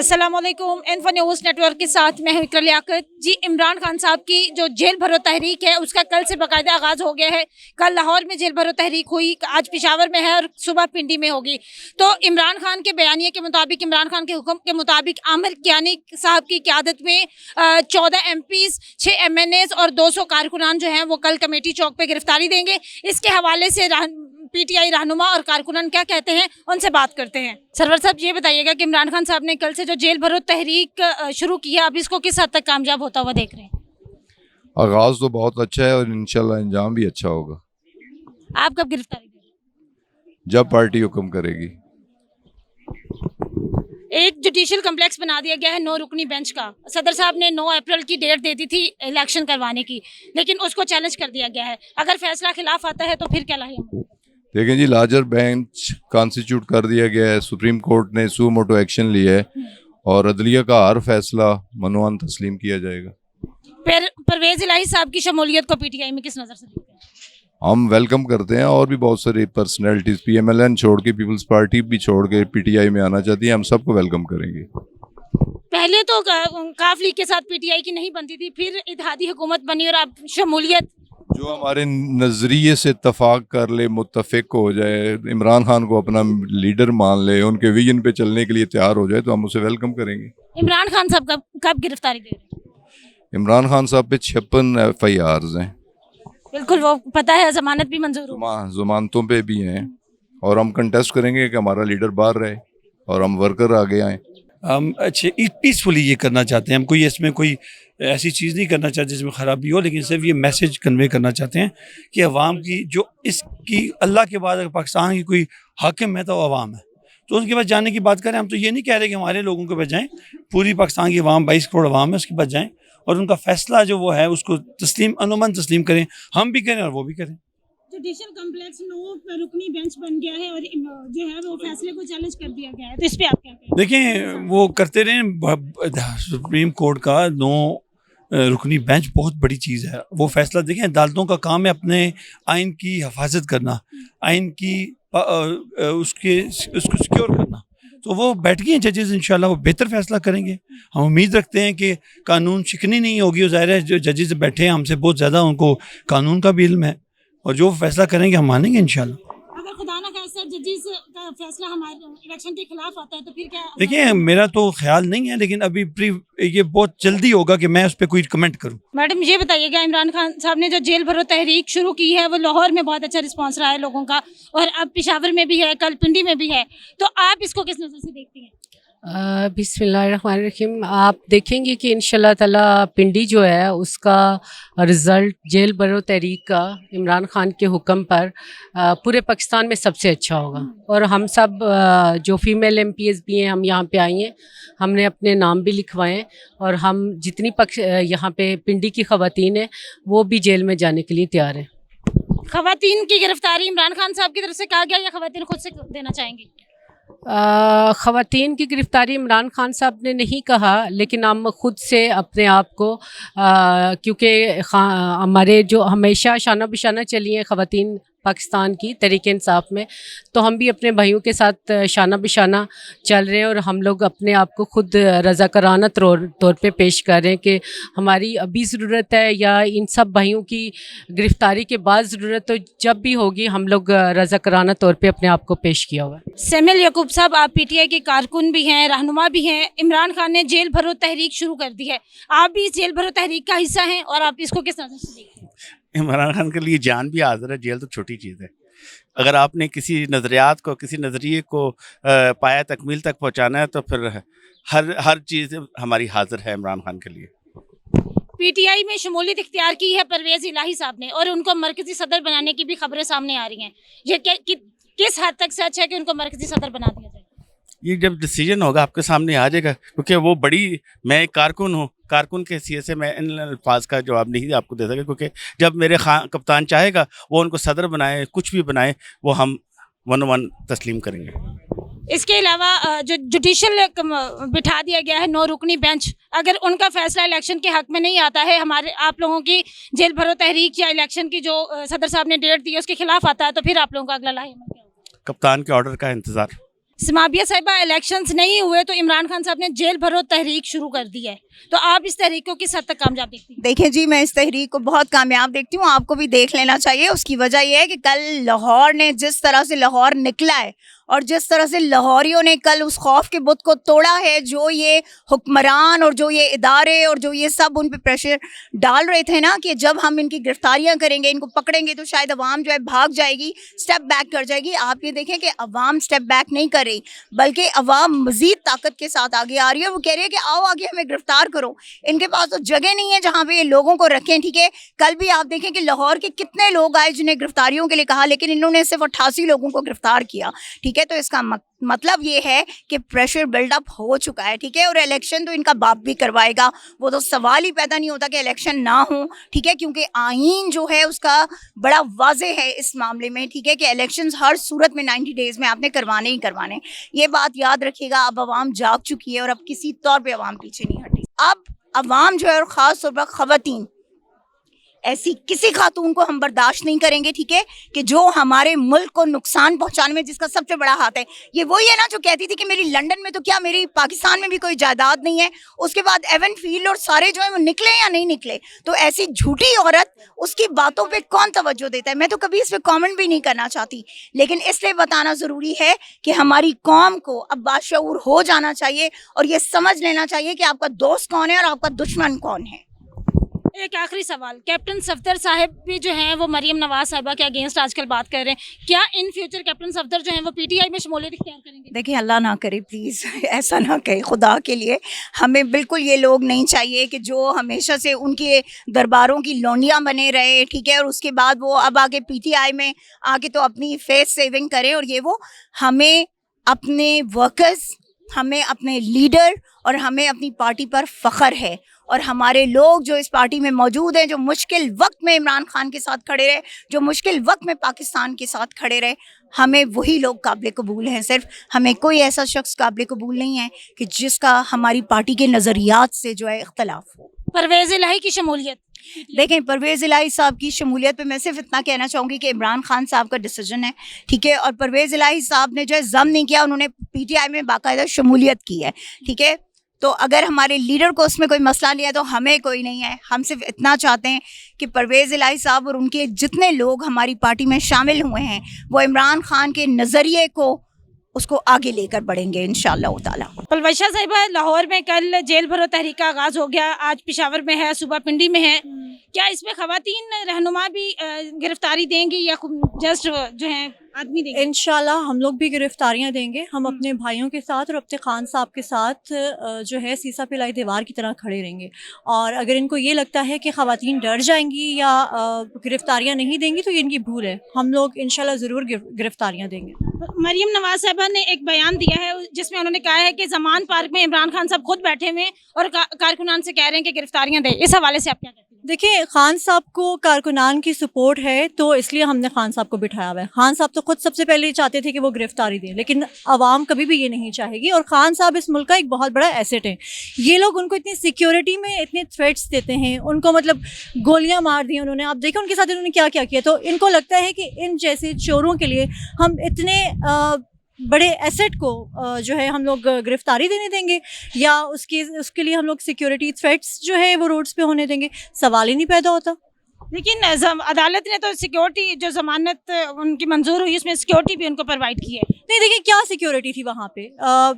अस्सलामुअलैकुम। Info news network के साथ मैं हूं इकरा लियाकत जी। इमरान खान साहब की जो जेल भरो तहरीक है उसका कल से बाकायदा आगाज़ हो गया है। कल लाहौर में जेल भरो तहरीक हुई, आज पेशावर में है और सुबह पिंडी में होगी। तो इमरान खान के बयानिए के मुताबिक, इमरान खान के हुक्म के मुताबिक आमिर कियानी साहब की क़यादत में 14 MPs, 6 MNAs और 200 कारकुनान जो हैं वो कल कमेटी चौक पर गिरफ्तारी देंगे। इसके हवाले से PTI रहनुमा और कारकुनान क्या कहते हैं उनसे बात करते हैं। सरवर साहब ये बताइएगा कि इमरान खान साहब ने कल से जो जेल भरो तहरीक शुरू की है, अब इसको किस हद तक कामयाब होता हुआ देख रहे हैं? आगाज़ तो बहुत अच्छा है और इंशाल्लाह अंजाम भी अच्छा होगा। आप कब गिरफ्तारी देंगे? जब पार्टी हुक्म करेगी। एक जुडिशल कम्प्लेक्स बना दिया गया है 9 रुकनी बेंच का। सदर साहब ने 9 अप्रैल की डेट दे दी थी इलेक्शन करवाने की, लेकिन उसको चैलेंज कर दिया गया है। अगर फैसला खिलाफ आता है तो फिर क्या लाएंगे? देखें जी, लार्जर बेंच कॉन्स्टिट्यूट कर दिया गया है। सुप्रीम कोर्ट ने सू मोटो एक्शन लिया है और अदलिया का हर फैसला मनवान तस्लीम किया जाएगा। फिर परवेज इलाही साहब की शमूलियत को PTI में किस नज़र से देखते हैं? हम वेलकम करते हैं और भी बहुत सारी पर्सनैलिटीज़ PMLN छोड़ के, पीपल्स पार्टी भी छोड़ के PTI में आना चाहती है। हम सबको वेलकम करेंगे। पहले तो काफ लीग के साथ PTI की नहीं बनती थी, फिर इत्तेहादी हुकूमत बनी और अब शमूलियत। जो हमारे नज़रिए से इत्तफाक कर ले, मुत्तफिक हो जाए, इमरान खान को अपना लीडर मान ले, उनके विजन पे चलने के लिए तैयार हो जाए तो हम उसे वेलकम करेंगे। इमरान खान साहब कब गिरफ्तारी दे रहे हैं? इमरान खान साहब पे 56 FIRs हैं। बिल्कुल, वो पता है, जमानत भी मंजूर हो, जमानतों पे भी हैं और हम कंटेस्ट करेंगे कि हमारा लीडर बाहर रहे और हम वर्कर आगे आए। हम अच्छे पीसफुली ये करना चाहते हैं। हम कोई इसमें कोई ऐसी चीज़ नहीं करना चाहते जिसमें ख़राबी हो, लेकिन सिर्फ ये मैसेज कन्वे करना चाहते हैं कि अवाम की जो इसकी अल्लाह के बाद अगर पाकिस्तान की कोई हाकिम है तो अवाम है। तो उनके पास जाने की बात करें, हम तो ये नहीं कह रहे कि हमारे लोगों के पास जाएँ, पूरी पाकिस्तान की अवाम 22 करोड़ अवाम है, उसके पास जाएँ और उनका फ़ैसला जो वो है उसको अनुमन तस्लीम करें। हम भी करें और वो भी करें। जुडिशल कॉम्प्लेक्स 9 रुकनी बेंच बन गया है और जो है वो फैसले को चैलेंज कर दिया गया है, तो इस पे आप क्या कहेंगे? देखें, वो करते रहें। सुप्रीम कोर्ट का 9 रुकनी बेंच बहुत बड़ी चीज़ है। वो फैसला देखें, अदालतों का काम है अपने आइन की हिफाजत करना, आइन की उसको सिक्योर करना। तो वो बैठ गए हैं जजेस, इंशाल्लाह वो बेहतर फैसला करेंगे। हम उम्मीद रखते हैं कि कानून शिकनी नहीं होगी। ज़ाहिर है जो जजेस बैठे हैं हमसे बहुत ज़्यादा उनको कानून का भी इल्म है और जो फैसला करेंगे हम मानेंगे इंशाल्लाह। अगर खुदा ना खास्ता जजेस का फैसला हमारे इलेक्शन के खिलाफ आता है तो फिर क्या? देखिए, मेरा तो ख्याल नहीं है, लेकिन अभी ये बहुत जल्दी होगा कि मैं उस पर कोई कमेंट करूं। मैडम ये बताइएगा, इमरान खान साहब ने जो जेल भरो तहरीक शुरू की है वो लाहौर में बहुत अच्छा रिस्पांस रहा है लोगों का और अब पेशावर में भी है, कल पिंडी में भी है, तो आप इसको किस नज़र से देखती हैं? बिस्मिल्लाहिर्रहमानिर्रहीम। आप देखेंगे कि इंशाल्लाह ताला पिंडी जो है उसका रिज़ल्ट जेल भरो तहरीक का इमरान खान के हुक्म पर पूरे पाकिस्तान में सबसे अच्छा होगा। और हम सब जो फीमेल MPs भी हैं, हम यहाँ पे आई हैं, हमने अपने नाम भी लिखवाए और हम जितनी यहाँ पे पिंडी की ख़वातीन हैं वो भी जेल में जाने के लिए तैयार हैं। ख़वातीन की गिरफ्तारी इमरान खान साहब की तरफ से कहा गया या ख़वातीन खुद से देना चाहेंगी? ख़वातीन की गिरफ़्तारी इमरान खान साहब ने नहीं कहा, लेकिन हम ख़ुद से अपने आप को क्योंकि हमारे जो हमेशा शाना बिशाना चली हैं ख़वातीन पाकिस्तान की तहरीक इंसाफ में, तो हम भी अपने भाइयों के साथ शाना बिशाना चल रहे हैं और हम लोग अपने आप को खुद रज़ाकाराना तौर पे पेश कर रहे हैं कि हमारी अभी ज़रूरत है या इन सब भाइयों की गिरफ़्तारी के बाद ज़रूरत, तो जब भी होगी हम लोग रज़ाकाराना तौर पे अपने आप को पेश किया हुआ है। सेमिल यकूब साहब, आप PTI के कारकुन भी हैं, रहनुमा भी हैं। इमरान खान ने जेल भरो तहरीक शुरू कर दी है, आप भी जेल भरो तहरीक का हिस्सा हैं और आप इसको किस नज़र से देखते हैं? इमरान खान के लिए जान भी हाजिर है, जेल तो छोटी चीज़ है। अगर आपने किसी नज़रियात को, किसी नज़रिए को पाया तकमील तक पहुंचाना है तो फिर हर चीज़ हमारी हाजिर है इमरान खान के लिए। PTI में शमूलियत इख्तियार की है परवेज इलाही साहब ने और उनको मरकजी सदर बनाने की भी खबरें सामने आ रही हैं। ये किस हद तक सच है कि उनको मरकजी सदर बना दिया जाए? ये जब डिसीजन होगा आपके सामने आ जाएगा, क्योंकि वो मैं एक कारकुन हूँ, कारकुन के हैसियत से मैं इन अल्फाज का जवाब नहीं आपको दे सके, क्योंकि जब मेरे कप्तान चाहेगा वो उनको सदर बनाए, कुछ भी बनाए, वो हम 1-1 तस्लीम करेंगे। इसके अलावा जो जुडिशल बिठा दिया गया है 9 रुकनी बेंच, अगर उनका फैसला इलेक्शन के हक में नहीं आता है, हमारे आप लोगों की जेल भरो तहरीक या इलेक्शन की जो सदर साहब ने डेट दी है उसके खिलाफ आता है, तो फिर आप लोगों का अगला लाहे अमल क्या होगा? कप्तान के ऑर्डर का इंतज़ार। समाबिया साहिबा, इलेक्शंस नहीं हुए तो इमरान खान साहब ने जेल भरो तहरीक शुरू कर दी है, तो आप इस तहरीक को किस हद तक कामयाब देखती हैं? देखिए जी, मैं इस तहरीक को बहुत कामयाब देखती हूँ, आपको भी देख लेना चाहिए। उसकी वजह यह है कि कल लाहौर ने जिस तरह से लाहौर निकला है और जिस तरह से लाहौरियों ने कल उस खौफ के बुत को तोड़ा है, जो ये हुक्मरान और जो ये इदारे और जो ये सब उन पे प्रेशर डाल रहे थे ना कि जब हम इनकी गिरफ्तारियां करेंगे, इनको पकड़ेंगे तो शायद अवाम जो है भाग जाएगी, स्टेप बैक कर जाएगी। आप ये देखें कि अवाम स्टेप बैक नहीं कर रही, बल्कि अवाम मजीद ताकत के साथ आगे आ रही है। वो कह रही है कि आओ आगे हमें गिरफ्तार करो। इनके पास तो जगह नहीं है जहाँ पे ये लोगों को रखें, ठीक है। कल भी आप देखें कि लाहौर के कितने लोग आए जिन्हें गिरफ्तारियों के लिए कहा, लेकिन इन्होंने सिर्फ 88 लोगों को गिरफ्तार किया, ठीक है। तो इसका मतलब ये है कि प्रेशर बिल्डअप हो चुका है, ठीक है। और इलेक्शन तो इनका बाप भी करवाएगा, वो तो सवाल ही पैदा नहीं होता कि इलेक्शन ना हो, ठीक है, क्योंकि आईन जो है उसका बड़ा वाज़े है इस मामले में, ठीक है, कि इलेक्शंस हर सूरत में 90 डेज़ में आपने करवाने ही करवाने। ये बात याद रखिएगा। अब अवाम जाग चुकी है और अब किसी तौर पर अवाम पीछे नहीं हटी। अब अवाम जो है, और ख़ास तौर पर ख़वातीन, ऐसी किसी खातून को हम बर्दाश्त नहीं करेंगे, ठीक है, कि जो हमारे मुल्क को नुकसान पहुंचाने में जिसका सबसे बड़ा हाथ है। ये वही है ना जो कहती थी कि मेरी लंदन में तो क्या, मेरी पाकिस्तान में भी कोई जायदाद नहीं है। उसके बाद एवन फील्ड और सारे जो है वो निकले या नहीं निकले। तो ऐसी झूठी औरत, उसकी बातों पे कौन तवज्जो देता है? मैं तो कभी इस पर कॉमेंट भी नहीं करना चाहती, लेकिन इसलिए बताना ज़रूरी है कि हमारी कौम को अब बाशऊर हो जाना चाहिए और ये समझ लेना चाहिए कि आपका दोस्त कौन है और आपका दुश्मन कौन है। एक आखिरी सवाल, कैप्टन सफदर साहब भी जो हैं वो मरीम नवाज साहिबा के अगेंस्ट आजकल बात कर रहे हैं, क्या इन फ्यूचर कैप्टन सफदर जो हैं वो पीटीआई में शमूलियत इख्तियार करेंगे? देखिए, अल्लाह ना करे प्लीज़, ऐसा ना कहे, खुदा के लिए। हमें बिल्कुल ये लोग नहीं चाहिए कि जो हमेशा से उनके दरबारों की लौंडियाँ बने रहे, ठीक है, और उसके बाद वो अब आके पीटीआई में आके तो अपनी फेस सेविंग करें और ये वो। हमें अपने वर्कर्स, हमें अपने लीडर और हमें अपनी पार्टी पर फ़ख्र है। और हमारे लोग जो इस पार्टी में मौजूद हैं, जो मुश्किल वक्त में इमरान खान के साथ खड़े रहे, जो मुश्किल वक्त में पाकिस्तान के साथ खड़े रहे, हमें वही लोग काबिल कबूल हैं। सिर्फ हमें कोई ऐसा शख्स काबिल कबूल नहीं है कि जिसका हमारी पार्टी के नज़रियात से जो है इख्तलाफ हो। परवेज़ इलाही की शमूलियत, देखें, परवेज़ इलाही साहब की शमूलियत पे मैं सिर्फ इतना कहना चाहूँगी कि इमरान खान साहब का डिसीजन है, ठीक है, और परवेज़ इलाही साहब ने जो है ज़म नहीं किया, उन्होंने पीटीआई में बाकायदा शमूलियत की है, ठीक है। तो अगर हमारे लीडर को उसमें कोई मसला नहीं है तो हमें कोई नहीं है। हम सिर्फ इतना चाहते हैं कि परवेज़ इलाही साहब और उनके जितने लोग हमारी पार्टी में शामिल हुए हैं वो इमरान खान के नज़रिए को, उसको आगे लेकर बढ़ेंगे इंशाअल्लाह ताला। पलवशा साहिबा, लाहौर में कल जेल भरो तहरीक का आगाज़ हो गया, आज पेशावर में है, सुबह पिंडी में है, क्या इसमें ख़वातीन रहनुमा भी गिरफ्तारी देंगी या जस्ट जो है आदमी देंगे? इंशाल्लाह हम लोग भी गिरफ्तारियां देंगे। हम अपने भाइयों के साथ और अपने खान साहब के साथ जो है सीसा पिलाई दीवार की तरह खड़े रहेंगे। और अगर इनको ये लगता है कि ख़वातीन डर जाएंगी या गिरफ्तारियां नहीं देंगी तो ये इनकी भूल है। हम लोग इंशाल्लाह ज़रूर गिरफ्तारियां देंगे। मरीम नवाज साहिबा ने एक बयान दिया है जिसमें उन्होंने कहा है कि जमान पार्क में इमरान खान साहब खुद बैठे हुए और कारकुनान से कह रहे हैं कि गिरफ्तारियां दें। इस हवाले से आप क्या कहते हैं? देखिए, खान साहब को कारकुनान की सपोर्ट है तो इसलिए हमने खान साहब को बिठाया हुआ है। खान साहब तो खुद सबसे पहले चाहते थे कि वो गिरफ्तारी दें, लेकिन आवाम कभी भी ये नहीं चाहेगी। और खान साहब इस मुल्क का एक बहुत बड़ा एसेट है। ये लोग उनको इतनी सिक्योरिटी में इतने थ्रेट्स देते हैं, उनको मतलब गोलियां मार दी उन्होंने। आप देखें उनके साथ इन्होंने क्या क्या किया। तो इनको लगता है कि इन जैसे चोरों के लिए हम इतने बड़े एसेट को जो है हम लोग गिरफ्तारी देने देंगे या उसके लिए हम लोग सिक्योरिटी थ्रेट्स जो है वो रोड्स पे होने देंगे? सवाल ही नहीं पैदा होता। लेकिन अदालत ने तो सिक्योरिटी, जो जमानत उनकी मंजूर हुई उसमें सिक्योरिटी भी उनको प्रोवाइड की है। नहीं, देखिए क्या सिक्योरिटी थी वहाँ पे।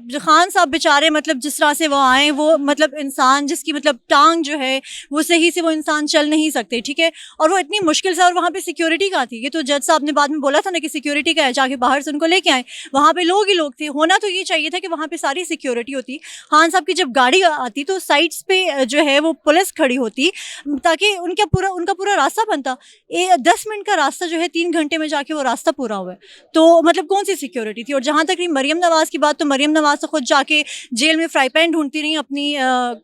जो खान साहब बेचारे मतलब जिस तरह से वो आए, वो मतलब इंसान जिसकी मतलब टांग जो है वो सही से वो इंसान चल नहीं सकते, ठीक है, और वो इतनी मुश्किल से, और वहाँ पे सिक्योरिटी कहाँ थी? ये तो जज साहब ने बाद में बोला था ना कि सिक्योरिटी का है, जाके बाहर से उनको लेके आए। वहाँ पे लोग ही लोग थे। होना तो ये चाहिए था कि वहाँ पे सारी सिक्योरिटी होती। खान साहब की जब गाड़ी आती तो साइड्स पे जो है वो पुलिस खड़ी होती ताकि उनका पूरा रास्ता बनता। 10 मिनट का रास्ता जो है 3 घंटे में जाके वो रास्ता पूरा हुआ है। तो मतलब कौन सी सिक्योरिटी थी? और जहाँ तक रही मरीम नवाज़ की बात, तो मरीम नवाज़ तो खुद जाके जेल में फ्राई पैन ढूंढती रही अपनी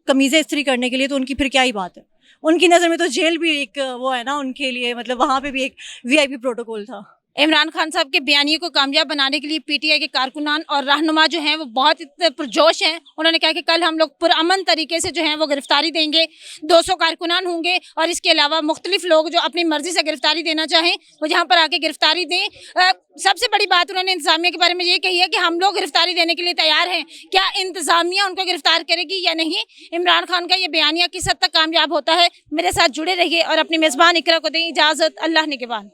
कमीज़ें इस्त्री करने के लिए। तो उनकी फिर क्या ही बात है? उनकी नज़र में तो जेल भी एक वो है ना उनके लिए, मतलब वहाँ पे भी एक VIP प्रोटोकॉल था। इमरान खान साहब के बयानिए को कामयाब बनाने के लिए पीटीआई के कारकुनान और रहनुमा जो हैं वो बहुत पुरजोश हैं। उन्होंने कहा कि कल हम लोग पुरअमन तरीके से जो हैं वो गिरफ्तारी देंगे। 200 कारकुनान होंगे और इसके अलावा मुख्तलिफ लोग जो अपनी मर्जी से गिरफ्तारी देना चाहें वो यहाँ पर आके गिरफ्तारी दें। सबसे बड़ी बात उन्होंने इंतजामिया के बारे में ये कही है कि हम लोग गिरफ्तारी देने के लिए तैयार हैं। क्या इंतजामिया उनको गिरफ्तार करेगी या नहीं, इमरान खान का ये बयानिया किस हद तक कामयाब होता है? मेरे साथ जुड़े रहिए और अपनी मेज़बान इकरा को दें इजाज़त। अल्लाह निगहबान।